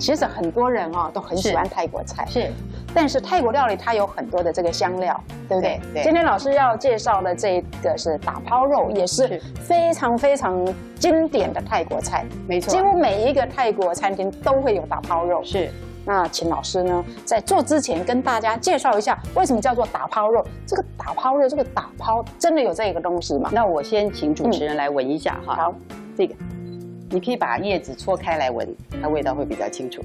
其实很多人都很喜欢泰国菜，是，但是泰国料理它有很多的这个香料，对不对？对。今天老师要介绍的这个是打抛肉，也是非常非常经典的泰国菜，没错，几乎每一个泰国餐厅都会有打抛肉。是。那请老师呢，在做之前跟大家介绍一下，为什么叫做打抛肉？这个打抛肉，这个打抛真的有这个东西吗？那我先请主持人来闻一下哈。好，这个你可以把叶子搓开来闻，它味道会比较清楚。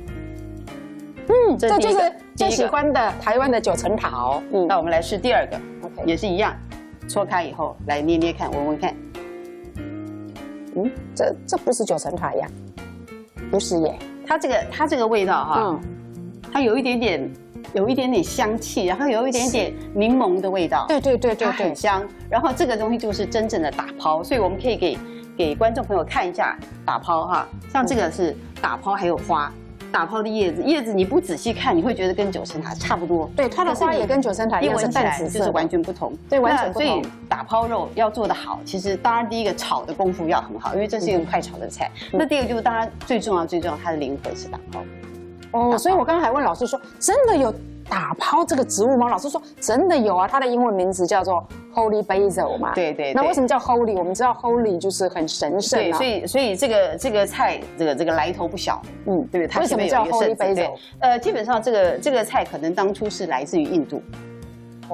这就是最喜欢的台湾的九层塔。好，那我们来试第二个， OK， 也是一样，搓开以后来捏捏看，闻闻看。这不是九层塔呀？不是耶。它这个味道哈，它有一点点香气，然后有一点点柠檬的味道。对，它很香。然后这个东西就是真正的打抛，所以我们可以给观众朋友看一下打抛哈，像这个是打抛，还有花。打抛的叶子你不仔细看，你会觉得跟九层塔差不多。对，它的花也跟九层塔一样是淡紫色，就是完全不同。对，完全不同。所以打抛肉要做得好，其实当然第一个炒的功夫要很好，因为这是一个快炒的菜。那第二个就是当然最重要，它的灵魂是打抛。所以我刚刚还问老师说，真的有打抛这个植物吗？老师说真的有啊，它的英文名字叫做 Holy Basil 嘛。对。那为什么叫 Holy？ 我们知道 Holy 就是很神圣啊。对，所以这个菜这个来头不小。对不对？它为什么叫 Holy Basil？ 基本上这个菜可能当初是来自于印度。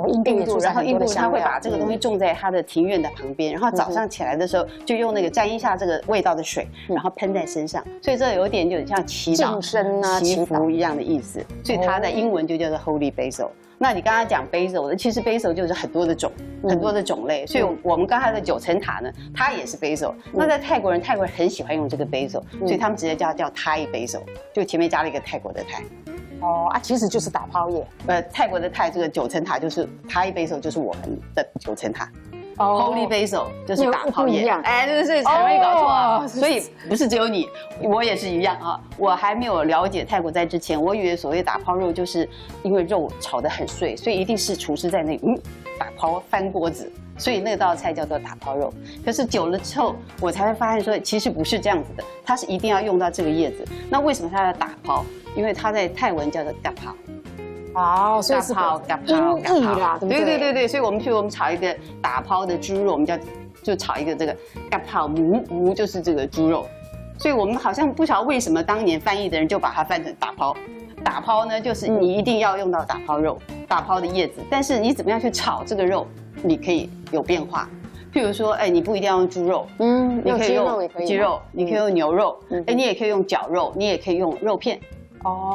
印度，然后印度他会把这个东西种在他的庭院的旁边，然后早上起来的时候就用那个沾一下这个味道的水，然后喷在身上，所以这有点像祈祷、净身啊、祈福一样的意思。所以它的英文就叫做 Holy Basil。那你刚刚讲 Basil 的，其实 Basil 就是很多的种类，所以我们刚才的九层塔呢，它也是 Basil。那在泰国人很喜欢用这个 Basil，所以他们直接叫Thai Basil， 就前面加了一个泰国的泰。其实就是打抛叶。泰国的泰这个九层塔就是 Thai Basil， 就是我们的九层塔。Holy Basil 就是打抛叶。对，才会搞错啊。所以不是只有你，我也是一样啊。我还没有了解泰国菜之前，我以为所谓打抛肉就是因为肉炒得很碎，所以一定是厨师在那里打抛翻锅子。所以那道菜叫做打抛肉，可是久了之后，我才会发现说，其实不是这样子的，它是一定要用到这个叶子。那为什么它要打抛？因为它在泰文叫做嘎抛。所以是音译啦，对。所以我们炒一个打抛的猪肉，我们就炒一个这个嘎抛母就是这个猪肉。所以我们好像不晓得为什么当年翻译的人就把它翻成打抛。打抛呢，就是你一定要用到打抛肉、打抛的叶子，但是你怎么样去炒这个肉？你可以有变化，譬如说，你不一定要用猪肉，你可以用鸡肉，你可以用牛肉，你也可以用绞肉，你也可以用肉片，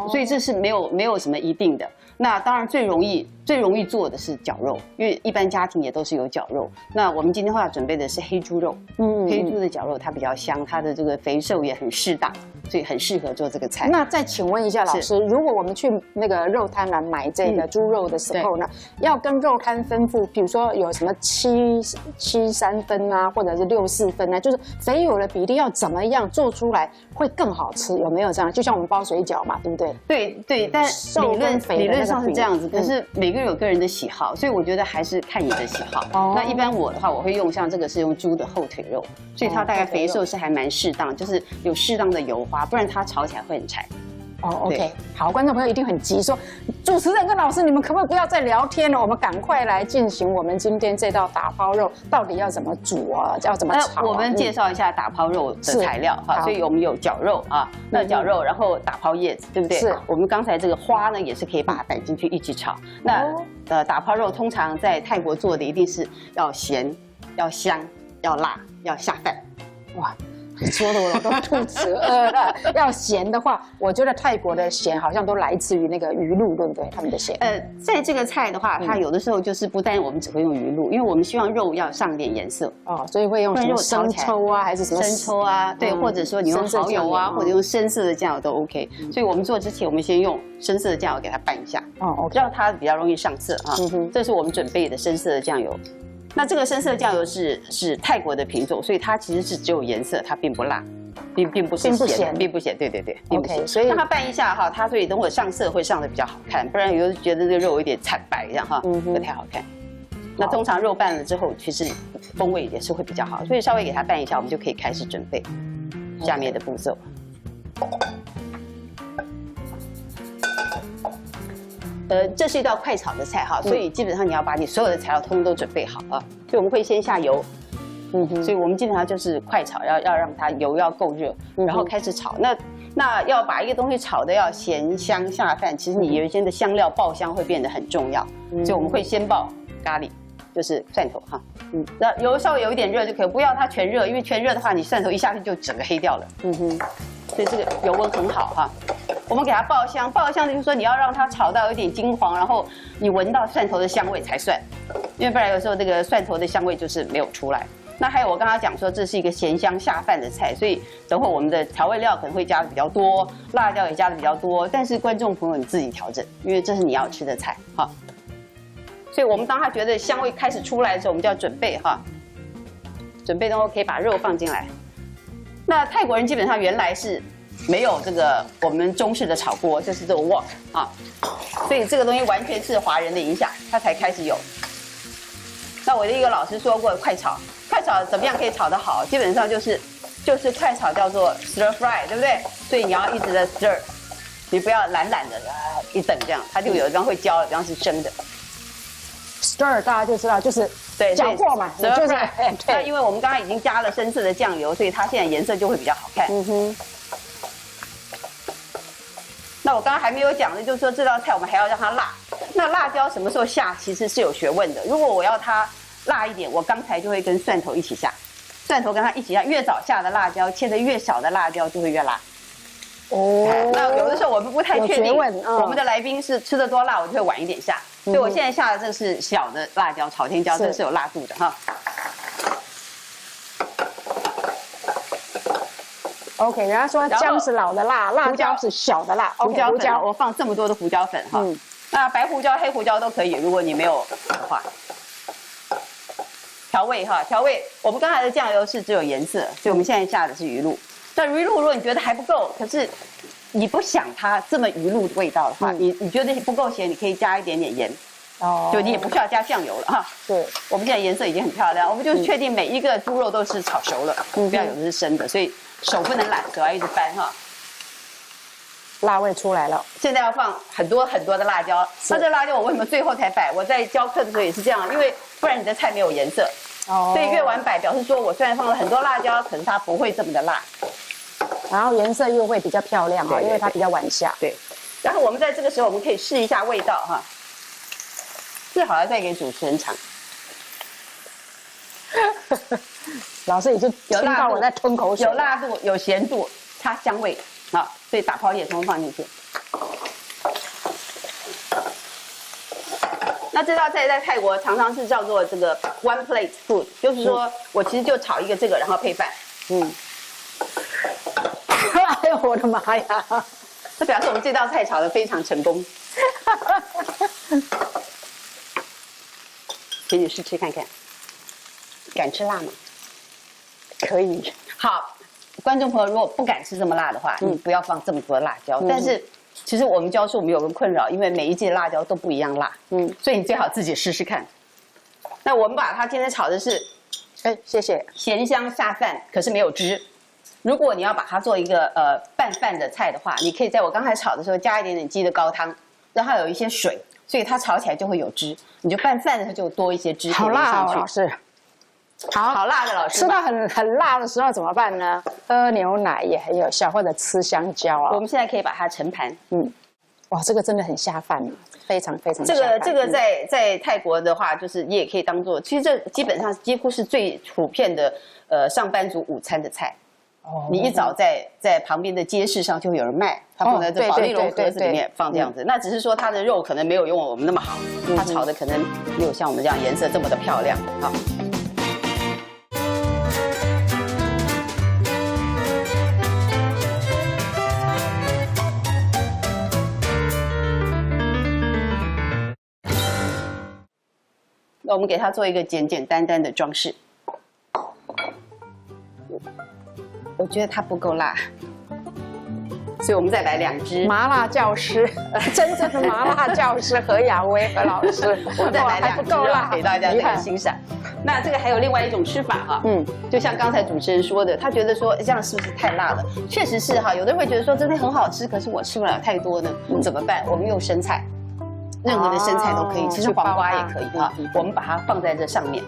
所以这是没有什么一定的。那当然最容易做的是绞肉，因为一般家庭也都是有绞肉。那我们今天要准备的是黑猪肉，黑猪的绞肉它比较香，它的这个肥瘦也很适当，所以很适合做这个菜。那再请问一下老师，如果我们去那个肉摊来买这个猪肉的时候呢，要跟肉摊吩咐，比如说有什么7:3分啊，或者是6:4分啊，就是肥油的比例要怎么样做出来会更好吃？有没有这样？就像我们包水饺嘛，对不对？对，但理论上是这样子，可是每个人有个人的喜好，所以我觉得还是看你的喜好。那一般我的话，我会用像这个是用猪的后腿肉，所以它大概肥瘦是还蛮适当，就是有适当的油花，不然它炒起来会很柴。OK， 好，观众朋友一定很急，说主持人跟老师，你们可不可以不要再聊天了？我们赶快来进行我们今天这道打抛肉到底要怎么煮啊？要怎么炒？我们介绍一下打抛肉的材料哈，所以我们有绞肉啊，那绞肉，然后打抛叶子，对不对？是。我们刚才这个花呢，也是可以把它摆进去一起炒。那打抛肉通常在泰国做的一定是要咸、要香、要辣、要下饭。哇！说的我都肚子饿了。要咸的话，我觉得泰国的咸好像都来自于那个鱼露，对不对？他们的咸。在这个菜的话，它有的时候就是不但我们只会用鱼露，因为我们希望肉要上点颜色所以会用什么生抽啊，还是什么生抽啊？对，或者说你用蚝油啊，或者用深色的酱油都 OK。所以我们做之前，我们先用深色的酱油给它拌一下让它比较容易上色啊。这是我们准备的深色的酱油。那这个深色酱油是泰国的品种，所以它其实是只有颜色，它并不辣，并不是咸，并不咸，对，并不咸。所以让它拌一下哈，它所以等会上色会上的比较好看，不然有的觉得这个肉有点惨白这样哈，不太好看。那通常肉拌了之后，其实风味也是会比较好，所以稍微给它拌一下，我们就可以开始准备下面的步骤。这是一道快炒的菜哈，所以基本上你要把你所有的材料通通都准备好啊。所以我们会先下油，所以我们基本上就是快炒，要让它油要够热，然后开始炒。那要把一个东西炒的要咸香下饭，其实你原先的香料爆香会变得很重要，所以我们会先爆咖喱，就是蒜头哈，那油稍微有一点热就可以，不要它全热，因为全热的话，你蒜头一下去就整个黑掉了。所以这个油温很好哈。我们给它爆香，爆香就是说你要让它炒到有点金黄，然后你闻到蒜头的香味才算，因为不然有时候这个蒜头的香味就是没有出来。那还有我刚刚讲说这是一个咸香下饭的菜，所以等会我们的调味料可能会加的比较多，辣椒也加的比较多，但是观众朋友你自己调整，因为这是你要吃的菜哈。所以我们当他觉得香味开始出来的时候，我们就要准备哈，准备的话可以把肉放进来。那泰国人基本上原来是没有这个我们中式的炒锅，就是这个 wok 啊，所以这个东西完全是华人的影响，它才开始有。那我的一个老师说过，快炒怎么样可以炒得好？基本上就是快炒叫做 stir fry， 对不对？所以你要一直的 stir， 你不要懒懒的一等这样，它就有一方会焦，有一方是生的。stir 大家就知道就是对搅和嘛，就是。那因为我们刚刚已经加了深色的酱油，所以它现在颜色就会比较好看。那我刚刚还没有讲的，就是说这道菜我们还要让它辣。那辣椒什么时候下，其实是有学问的。如果我要它辣一点，我刚才就会跟蒜头一起下，蒜头跟它一起下，越早下的辣椒，切得越小的辣椒就会越辣。那有的时候我们不太确定，我们的来宾是吃得多辣，我就会晚一点下。所以我现在下的这是小的辣椒，朝天椒，这是有辣度的哈。OK， 人家说姜是老的辣，辣椒是小的辣。胡椒，我放这么多的胡椒粉哈。那白胡椒、黑胡椒都可以，如果你没有的话。调味哈，调味，我们刚才的酱油是只有颜色，所以我们现在下的是鱼露。那鱼露如果你觉得还不够，可是你不想它这么鱼露的味道的话，你觉得不够咸，你可以加一点点盐。就你也不需要加酱油了哈。对，我们现在颜色已经很漂亮，我们就是确定每一个猪肉都是炒熟了，不要有的是生的，所以手不能懒，手要一直翻哈。辣味出来了，现在要放很多很多的辣椒。那这辣椒我为什么最后才摆？我在教课的时候也是这样，因为不然你的菜没有颜色。所以越晚摆，表示说我虽然放了很多辣椒，可是它不会这么的辣，然后颜色又会比较漂亮哈，因为它比较晚下。对。然后我们在这个时候，我们可以试一下味道哈。最好要再给主持人尝。老师已经听到我在吞口水。有辣度，有咸度，它香味啊，所以打抛也通通放进去。那这道菜在泰国常常是叫做这个 one plate food， 就是说我其实就炒一个这个，然后配饭。哎呦我的妈呀！这表示我们这道菜炒得非常成功。请你试吃看看，敢吃辣吗？可以。好，观众朋友如果不敢吃这么辣的话，你不要放这么多辣椒。但是其实我们教授我们有个困扰，因为每一季的辣椒都不一样辣，所以你最好自己试试看。那我们把它今天炒的是，谢谢，咸香下饭，可是没有汁。如果你要把它做一个拌饭的菜的话，你可以在我刚才炒的时候加一点点鸡的高汤，让它有一些水，所以它炒起来就会有汁。你就拌饭的时候就多一些汁。好辣哦，老师。好辣的老师。吃到很辣的时候怎么办呢？喝牛奶也很有效，或者吃香蕉啊。我们现在可以把它盛盘。哇，这个真的很下饭，非常非常。这个在泰国的话，就是你也可以当做，其实这基本上几乎是最普遍的上班族午餐的菜。你一早在旁边的街市上就有人卖，它放在这保丽龙盒子里面放这样子。那只是说它的肉可能没有用我们那么好，它炒的可能没有像我们这样颜色这么的漂亮啊。那我们给它做一个简简单单的装饰。我觉得它不够辣，所以我们再来2只麻辣教师，真正的麻辣教师何雅薇何老师，我们再来2只辣给大家这个欣赏。那这个还有另外一种吃法哈，就像刚才主持人说的，他觉得说这样是不是太辣了？确实是哈，有的人会觉得说真的很好吃，可是我吃不了太多呢，怎么办？我们用生菜。任何的生菜都可以，其实黄瓜也可以啊。嗯我们把它放在这上面。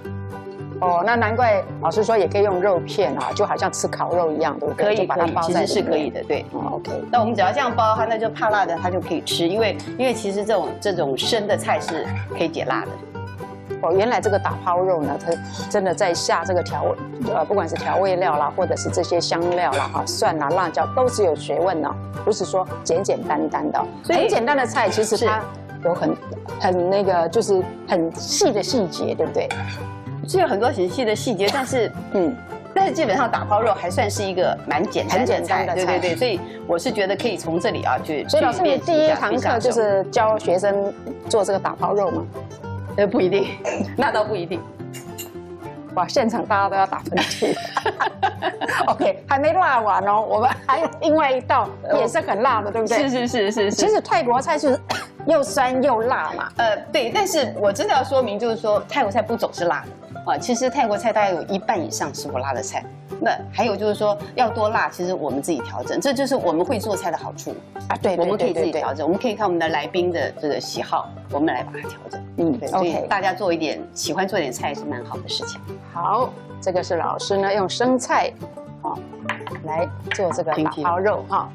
哦，那难怪老师说也可以用肉片啊，就好像吃烤肉一样，对不对？可以，就把它包其实在里面是可以的，对。OK。那我们只要这样包它，那就怕辣的它就可以吃，因为其实这种生的菜是可以解辣的。哦，原来这个打抛肉呢，它真的在下这个不管是调味料啦，或者是这些香料啦、蒜啦、辣椒，都是有学问的，不是说简简单单的。所以很简单的菜，其实它有很那个，就是很细的细节，对不对？是有很多很细的细节，但是基本上打抛肉还算是一个蛮简单的菜，对，所以我是觉得可以从这里啊去。所以老师，你第一堂课就是教学生做这个打抛肉吗？不一定，那倒不一定。哇，现场大家都要打喷嚏。OK， 还没辣完哦，我们还有另外一道也是很辣的，对不对？是。其实泰国菜就是又酸又辣嘛。对，但是我真的要说明，就是说泰国菜不总是辣的啊。其实泰国菜大概有1半以上是不辣的菜。那还有就是说要多辣，其实我们自己调整，这就是我们会做菜的好处啊。对，我们可以自己调整，我们可以看我们的来宾的这个喜好，我们来把它调整。对，所以大家喜欢做一点菜是蛮好的事情。好，这个是老师呢用生菜来做这个打抛肉哈。